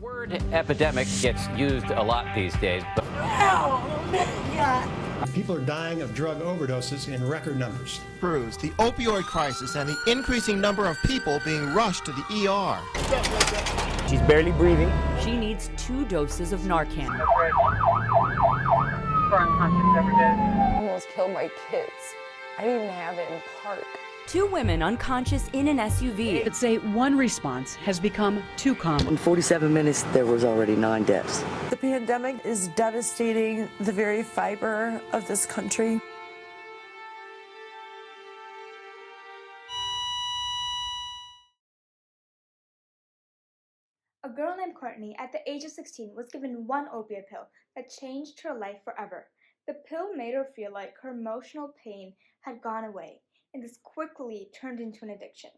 word epidemic gets used a lot these days. But people are dying of drug overdoses in record numbers. The opioid crisis and the increasing number of people being rushed to the ER. She's barely breathing. She needs 2 doses of Narcan. Almost killed my kids. I didn't even have it in park. 2 women unconscious in an SUV. But say one response has become too common. In 47 minutes, there was already 9 deaths. The pandemic is devastating the very fiber of this country. A girl named Courtney at the age of 16 was given one opioid pill that changed her life forever. The pill made her feel like her emotional pain had gone away, and this quickly turned into an addiction.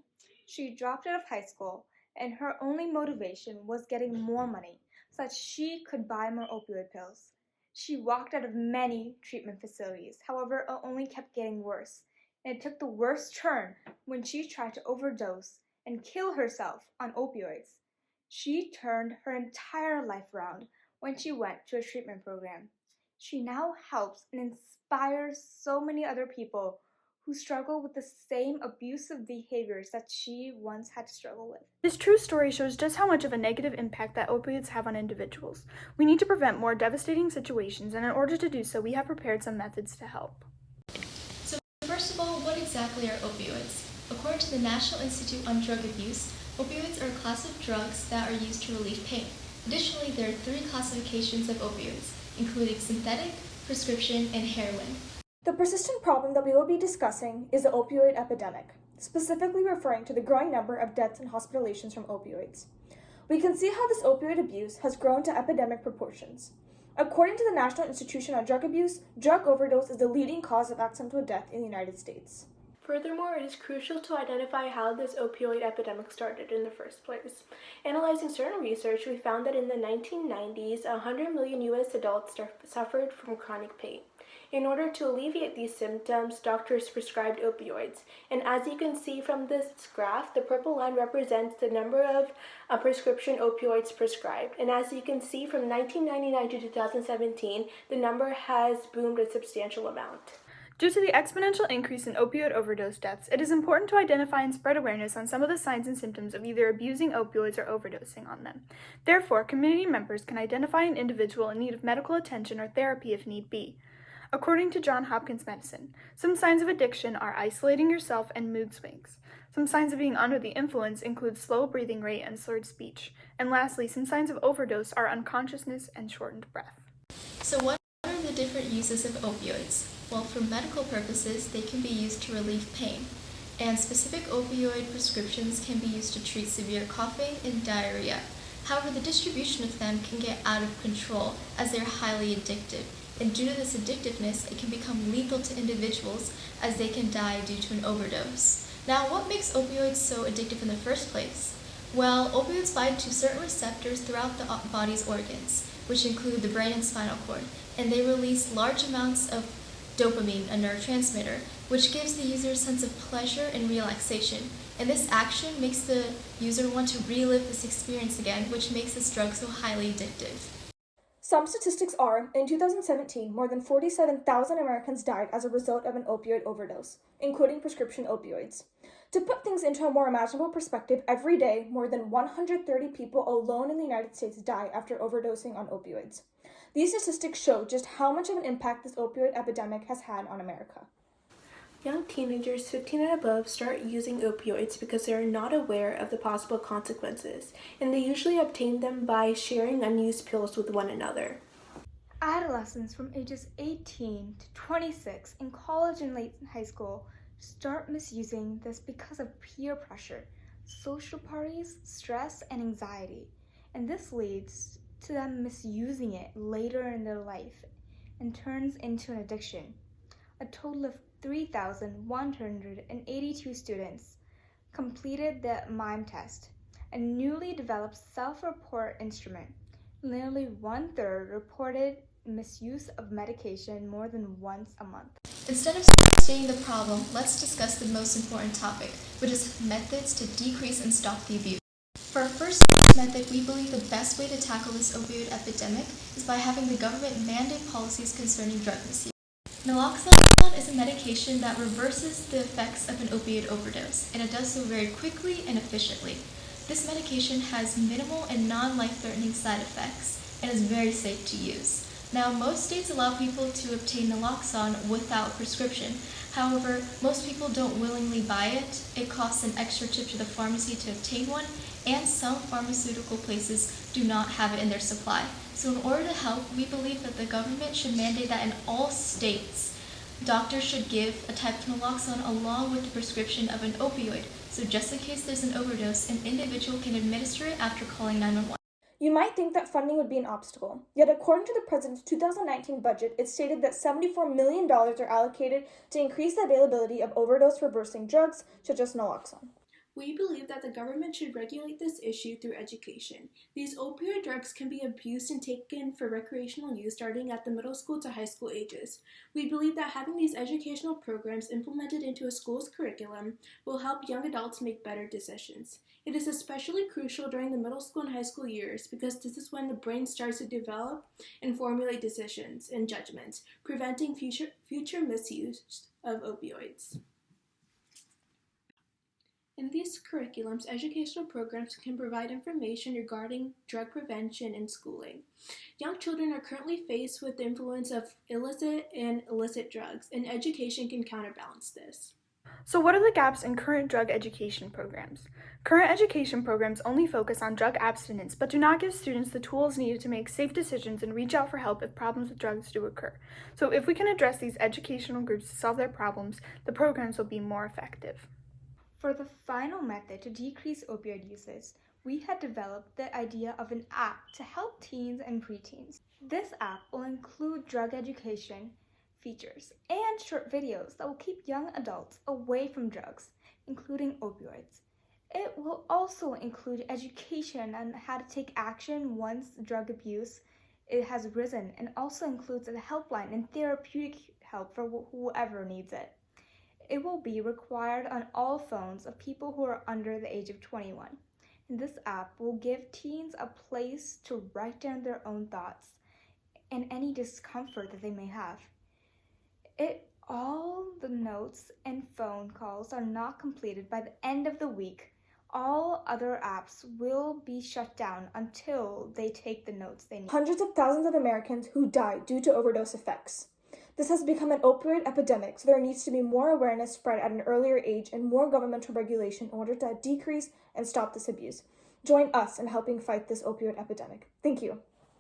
She dropped out of high school, and her only motivation was getting more money so that she could buy more opioid pills. She walked out of many treatment facilities, however, it only kept getting worse, and it took the worst turn when she tried to overdose and kill herself on opioids. She turned her entire life around when she went to a treatment program. She now helps and inspires so many other people who struggle with the same abusive behaviors that she once had to struggle with. This true story shows just how much of a negative impact that opioids have on individuals. We need to prevent more devastating situations, and in order to do so, we have prepared some methods to help. So first of all, what exactly are opioids? According to the National Institute on Drug Abuse, opioids are a class of drugs that are used to relieve pain. Additionally, there are 3 classifications of opioids, including synthetic, prescription, and heroin. The persistent problem that we will be discussing is the opioid epidemic, specifically referring to the growing number of deaths and hospitalizations from opioids. We can see how this opioid abuse has grown to epidemic proportions. According to the National Institute on Drug Abuse, drug overdose is the leading cause of accidental death in the United States. Furthermore, it is crucial to identify how this opioid epidemic started in the first place. Analyzing certain research, we found that in the 1990s, 100 million U.S. adults suffered from chronic pain. In order to alleviate these symptoms, doctors prescribed opioids. And as you can see from this graph, the purple line represents the number of prescription opioids prescribed. And as you can see, from 1999 to 2017, the number has boomed a substantial amount. Due to the exponential increase in opioid overdose deaths, it is important to identify and spread awareness on some of the signs and symptoms of either abusing opioids or overdosing on them. Therefore, community members can identify an individual in need of medical attention or therapy if need be. According to Johns Hopkins Medicine, some signs of addiction are isolating yourself and mood swings. Some signs of being under the influence include slow breathing rate and slurred speech. And lastly, some signs of overdose are unconsciousness and shortened breath. So what are the different uses of opioids? Well, for medical purposes, they can be used to relieve pain. And specific opioid prescriptions can be used to treat severe coughing and diarrhea. However, the distribution of them can get out of control as they're highly addictive. And due to this addictiveness, it can become lethal to individuals as they can die due to an overdose. Now, what makes opioids so addictive in the first place? Well, opioids bind to certain receptors throughout the body's organs, which include the brain and spinal cord, and they release large amounts of dopamine, a neurotransmitter, which gives the user a sense of pleasure and relaxation. And this action makes the user want to relive this experience again, which makes this drug so highly addictive. Some statistics are, in 2017, more than 47,000 Americans died as a result of an opioid overdose, including prescription opioids. To put things into a more imaginable perspective, every day, more than 130 people alone in the United States die after overdosing on opioids. These statistics show just how much of an impact this opioid epidemic has had on America. Young teenagers 15 and above start using opioids because they are not aware of the possible consequences, and they usually obtain them by sharing unused pills with one another. Adolescents from ages 18 to 26 in college and late high school start misusing this because of peer pressure, social parties, stress, and anxiety. And this leads to them misusing it later in their life and turns into an addiction. A total of 3,182 students completed the MIME test, a newly developed self-report instrument. Nearly 1/3 reported misuse of medication more than once a month. Instead of stating the problem, let's discuss the most important topic, which is methods to decrease and stop the abuse. For our first method, we believe the best way to tackle this opioid epidemic is by having the government mandate policies concerning drug misuse. Naloxone is a medication that reverses the effects of an opioid overdose, and it does so very quickly and efficiently. This medication has minimal and non-life-threatening side effects and is very safe to use. Now, most states allow people to obtain naloxone without prescription. However, most people don't willingly buy it. It costs an extra trip to the pharmacy to obtain one, and some pharmaceutical places do not have it in their supply. So in order to help, we believe that the government should mandate that in all states, doctors should give a type of naloxone along with the prescription of an opioid. So just in case there's an overdose, an individual can administer it after calling 911. You might think that funding would be an obstacle, yet according to the President's 2019 budget, it stated that $74 million are allocated to increase the availability of overdose-reversing drugs such as naloxone. We believe that the government should regulate this issue through education. These opioid drugs can be abused and taken for recreational use starting at the middle school to high school ages. We believe that having these educational programs implemented into a school's curriculum will help young adults make better decisions. It is especially crucial during the middle school and high school years because this is when the brain starts to develop and formulate decisions and judgments, preventing future misuse of opioids. In these curriculums, educational programs can provide information regarding drug prevention and schooling. Young children are currently faced with the influence of illicit and illicit drugs, and education can counterbalance this. So what are the gaps in current drug education programs? Current education programs only focus on drug abstinence, but do not give students the tools needed to make safe decisions and reach out for help if problems with drugs do occur. So if we can address these educational groups to solve their problems, the programs will be more effective. For the final method to decrease opioid usage, we had developed the idea of an app to help teens and preteens. This app will include drug education features and short videos that will keep young adults away from drugs, including opioids. It will also include education on how to take action once drug abuse has risen, and also includes a helpline and therapeutic help for whoever needs it. It will be required on all phones of people who are under the age of 21. And this app will give teens a place to write down their own thoughts and any discomfort that they may have. All the notes and phone calls are not completed by the end of the week. All other apps will be shut down until they take the notes they need. Hundreds of thousands of Americans who die due to overdose effects. This has become an opioid epidemic, so there needs to be more awareness spread at an earlier age and more governmental regulation in order to decrease and stop this abuse. Join us in helping fight this opioid epidemic. Thank you.